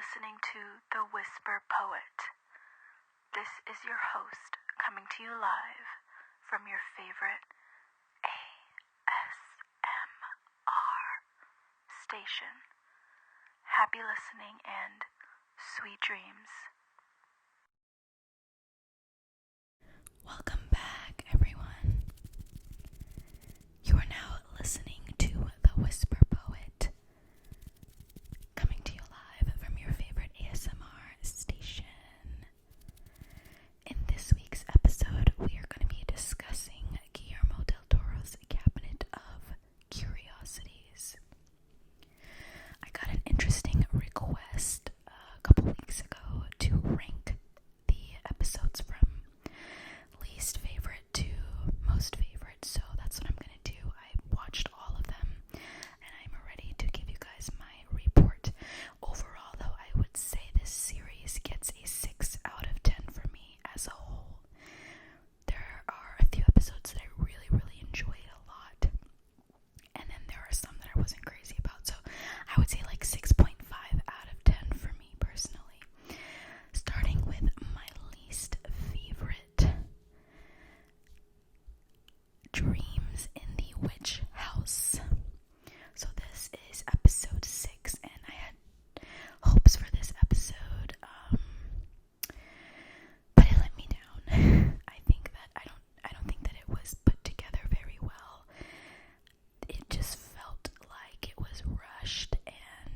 listening to The Whisper Poet. This is your host coming to you live from your favorite ASMR station. Happy listening and sweet dreams. Welcome back, everyone. You are now listening to The Whisper Poet, coming to you live from your favorite ASMR station. In this week's episode, we are going to be discussing Guillermo del Toro's Cabinet of Curiosities. I got an interesting request a couple weeks ago to rank the episodes from least favorite to most favorite, so that's what I'm going to do. I watched all of them, and I'm ready to give you guys my report. Overall, though, I would say this series gets a 6 out of 10 for me as a whole. There are a few episodes that I really, really enjoyed a lot, and then there are some that I wasn't crazy about, so I would say like 6.5 out of 10 for me personally. Starting with my least favorite, Dreams in the Witch House. So this is episode 6, and I had hopes for this episode, but it let me down. I think that I don't think that it was put together very well. It just felt like it was rushed, and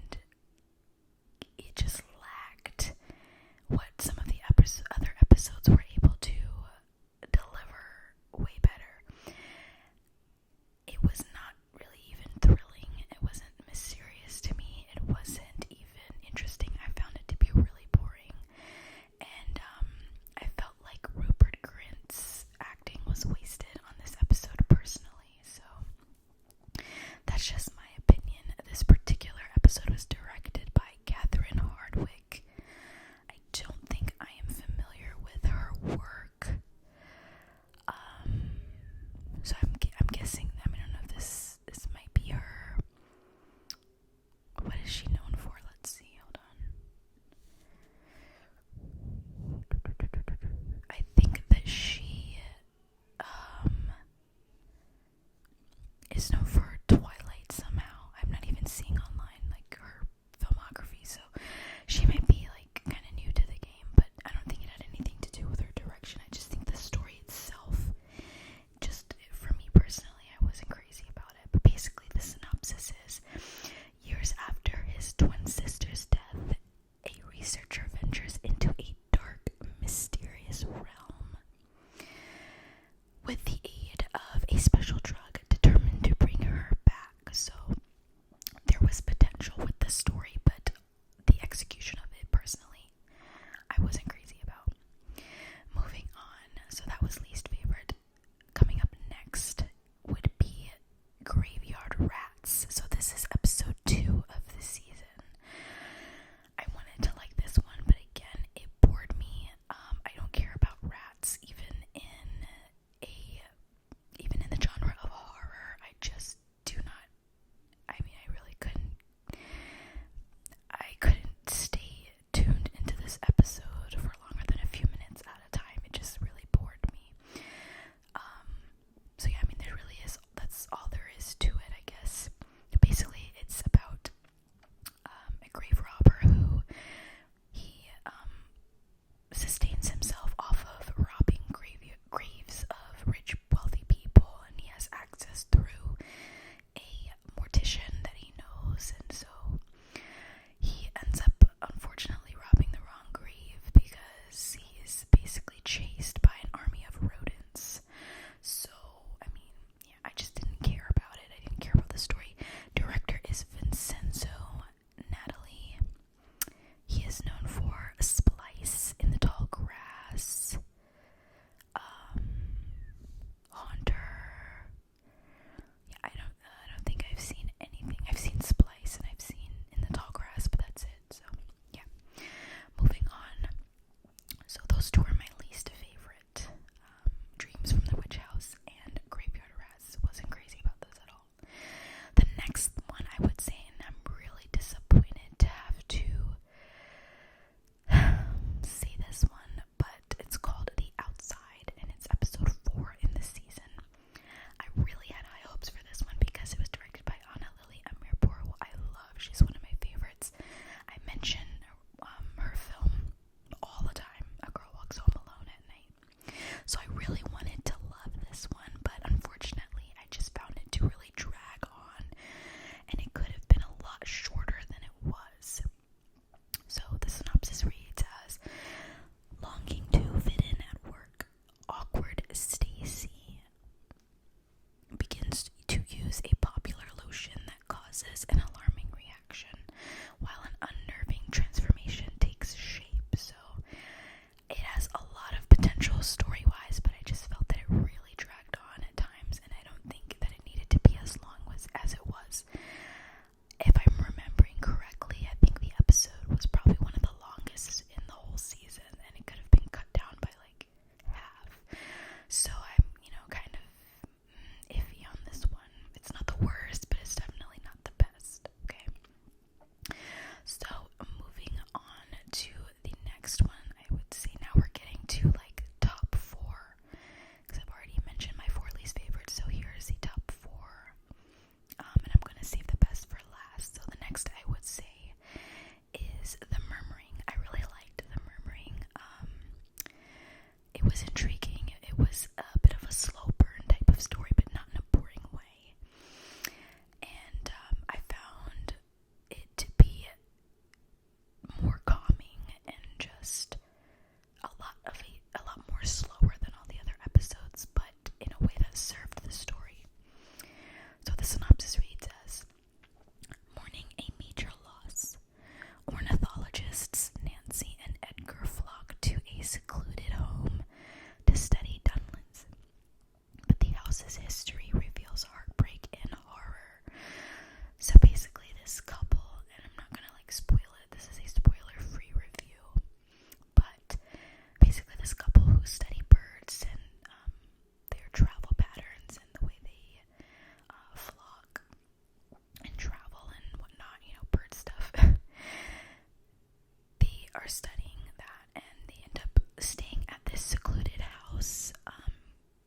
are studying that, and they end up staying at this secluded house,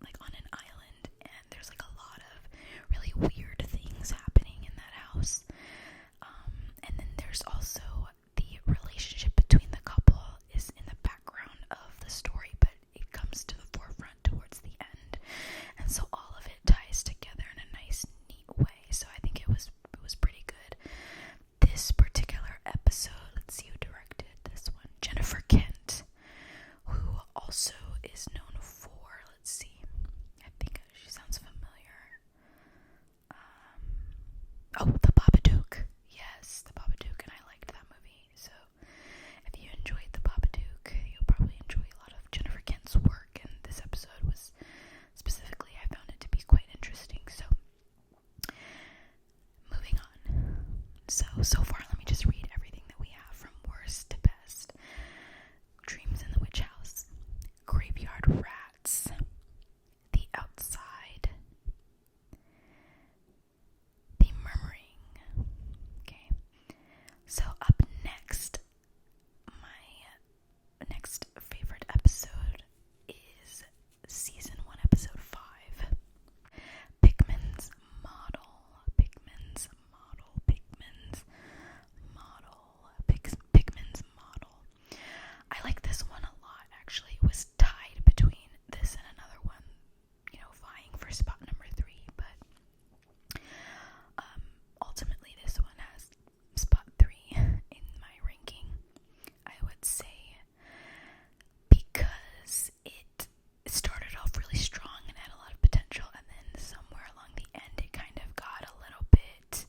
like on an island, and there's like a lot of really weird things happening in that house. And then there's also the relationship between the couple is in the background of the story, but it comes to the forefront towards the end, and so all of it ties together in a nice, neat way. So I think it was pretty good. This particular episode, let's see who directed this one. Jennifer Kent, who also is known for, let's see, I think she sounds familiar. The Babadook. Yes, The Babadook, and I liked that movie. So if you enjoyed The Babadook, you'll probably enjoy a lot of Jennifer Kent's work, and this episode was specifically, I found it to be quite interesting. So moving on. So far, let me just read everything that we have from worst to best. Dreams in the Witch House, Graveyard Rats, The Outside, The Murmuring. Okay, so up next, my next favorite episode is season 1, episode 5. PICKMAN'S Model. PICKMAN'S Model. PICKMAN'S Model. PICKMAN'S Model. I like this one a lot, actually. It was tied between this and another one, vying for spot number 3, but ultimately this one has spot 3 in my ranking, I would say, because it started off really strong and had a lot of potential, and then somewhere along the end it kind of got a little bit,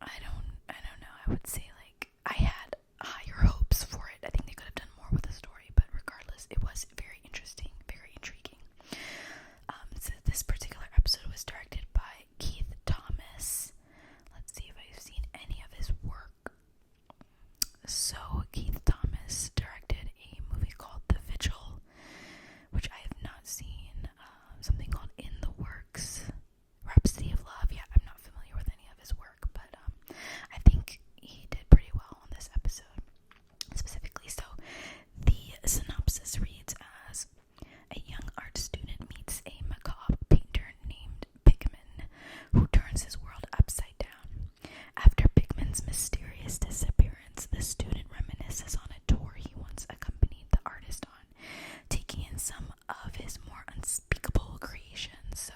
I don't know, I would say, like, I had higher hopes for it. I think they could have done more with the story, but regardless, it was very interesting, very intriguing. So this particular episode was directed by Keith Thomas. Let's see if I've seen any of his work. So Keith Thomas directed a movie called The Vigil, which I have not seen. Something called In the Works, Rhapsody of Love. Yeah, I'm not familiar with any of his work, but I think he did pretty well on this episode specifically. So the synopsis reads as: a young art student meets a macabre painter named Pickman, who turns his world upside down. After Pickman's mysterious disappearance, the student reminisces on a tour he once accompanied the artist on, taking in some of his more unspeakable creations. So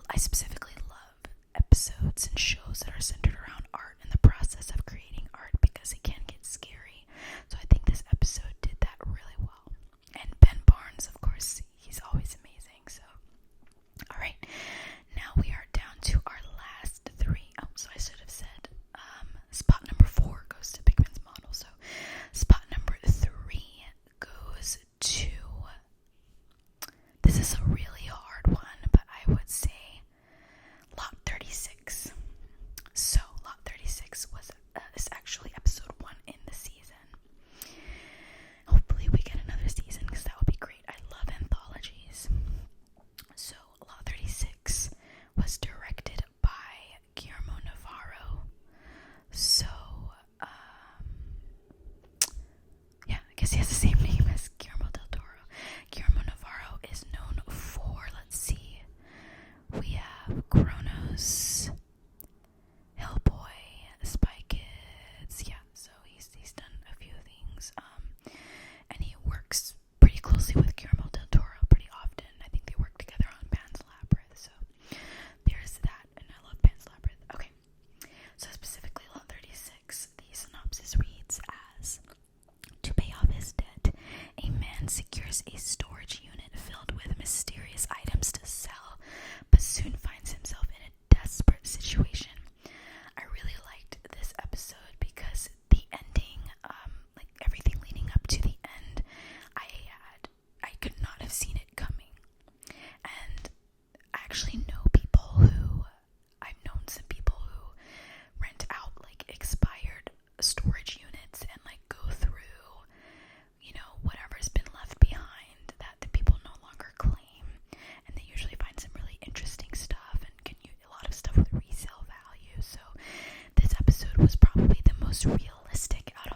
I specifically love episodes and shows that are centered around art and the process of creating art, because it can get scary. So I think this episode did that really well. And Ben Barnes, of course, he's always amazing. So, alright, now we are down to our last 3. So I should have said spot number 4 goes to Pickman's Model. So spot number 3 goes to, this is a really hard one, but I would say Lot 36. So Lot 36 is actually episode 1 in the season. Hopefully we get another season, because that would be great. I love anthologies. So Lot 36 was directed by Guillermo Navarro. So yeah, I guess he has the same name as Guillermo del Toro. Guillermo Navarro is known for, let's see, we have Kronos, Hellboy, Spy Kids. Yeah, so he's done a few things, and he works pretty closely with Guillermo del Toro pretty often. I think they work together on Pan's Labyrinth, so there's that, and I love Pan's Labyrinth. Okay, so specifically Lot 36, the synopsis reads as: to pay off his debt, a man secures a storage unit filled with mysterious items to sell, but soon finds himself in a desperate situation. I really liked this episode because the ending, like everything leading up to the end, I could not have seen it coming. And I actually know I've known some people who rent out like expired storage units and like go through, whatever's been left behind that the people no longer claim, and they usually find some really interesting stuff and can use a lot of stuff with resale value. So this episode was probably the most realistic out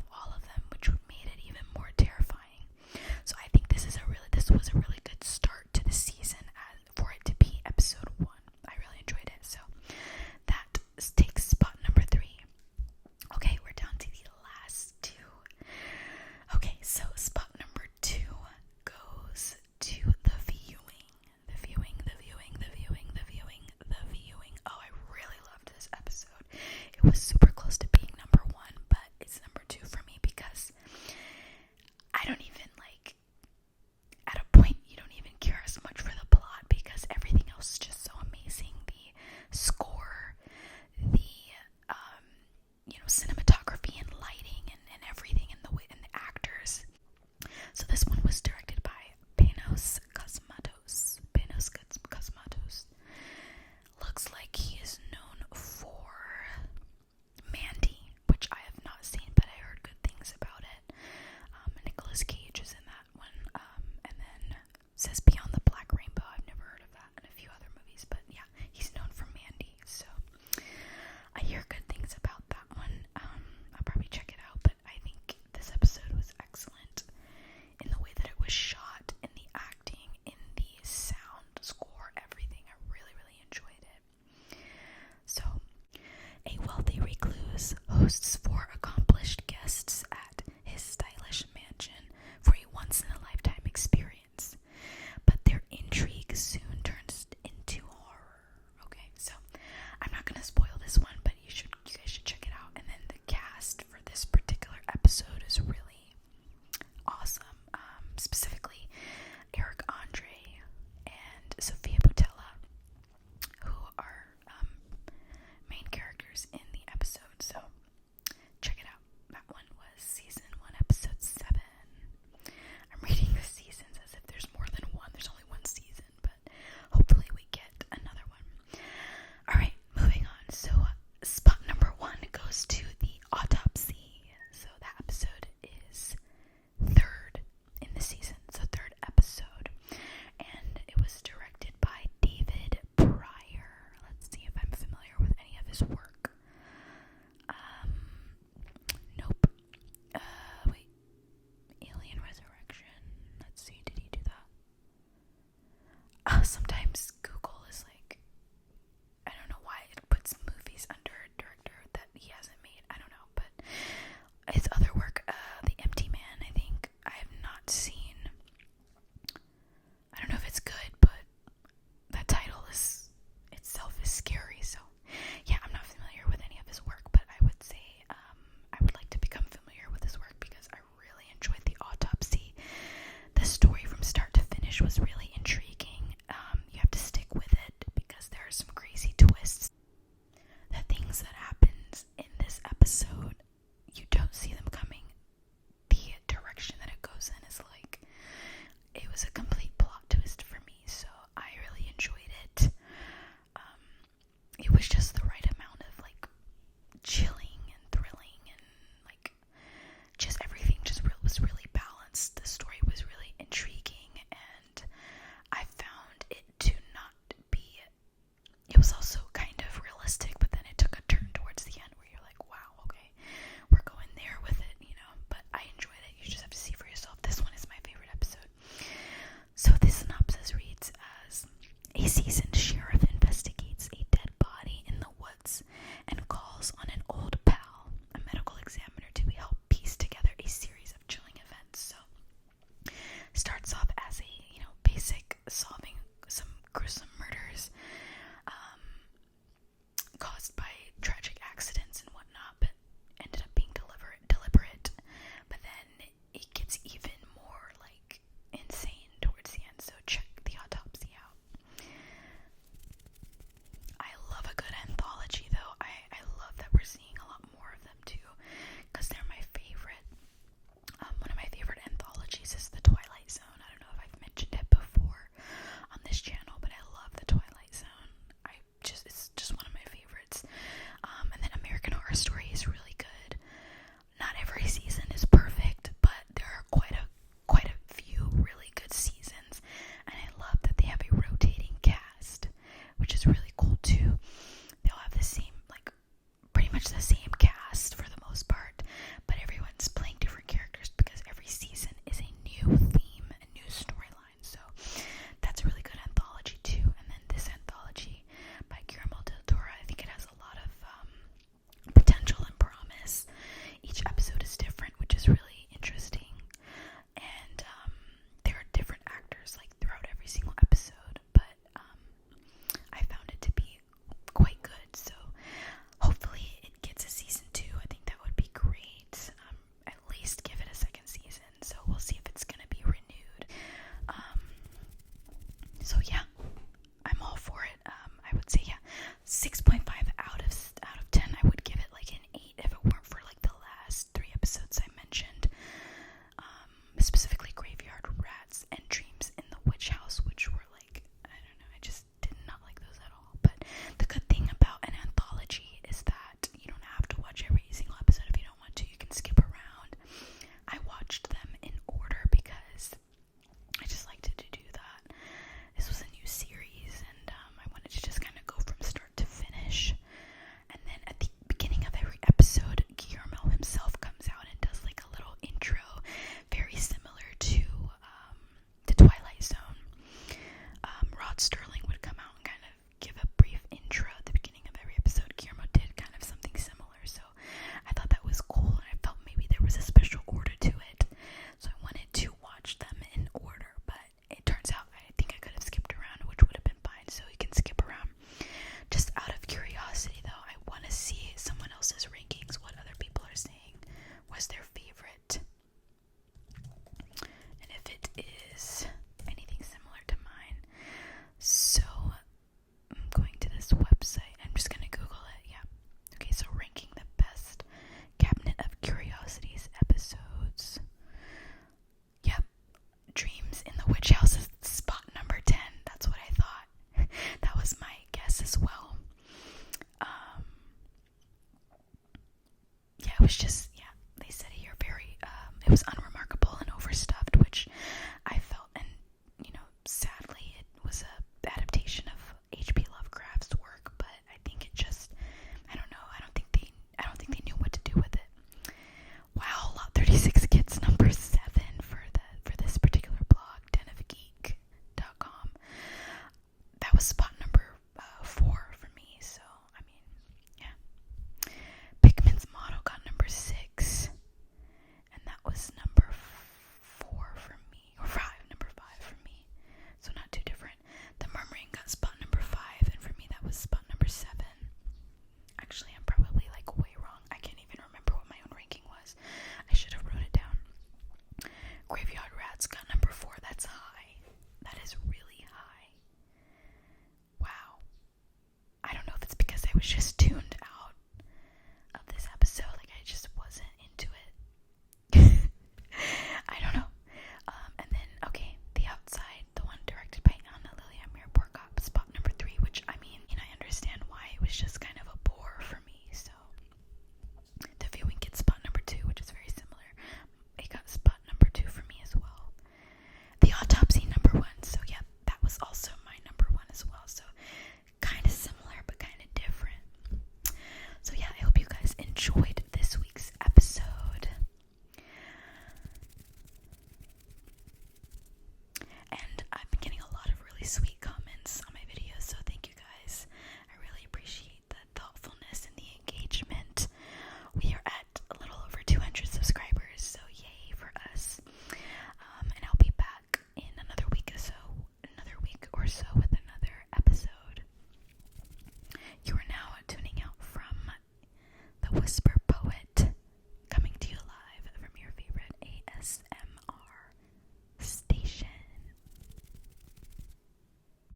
was just, yeah, they said here very, it was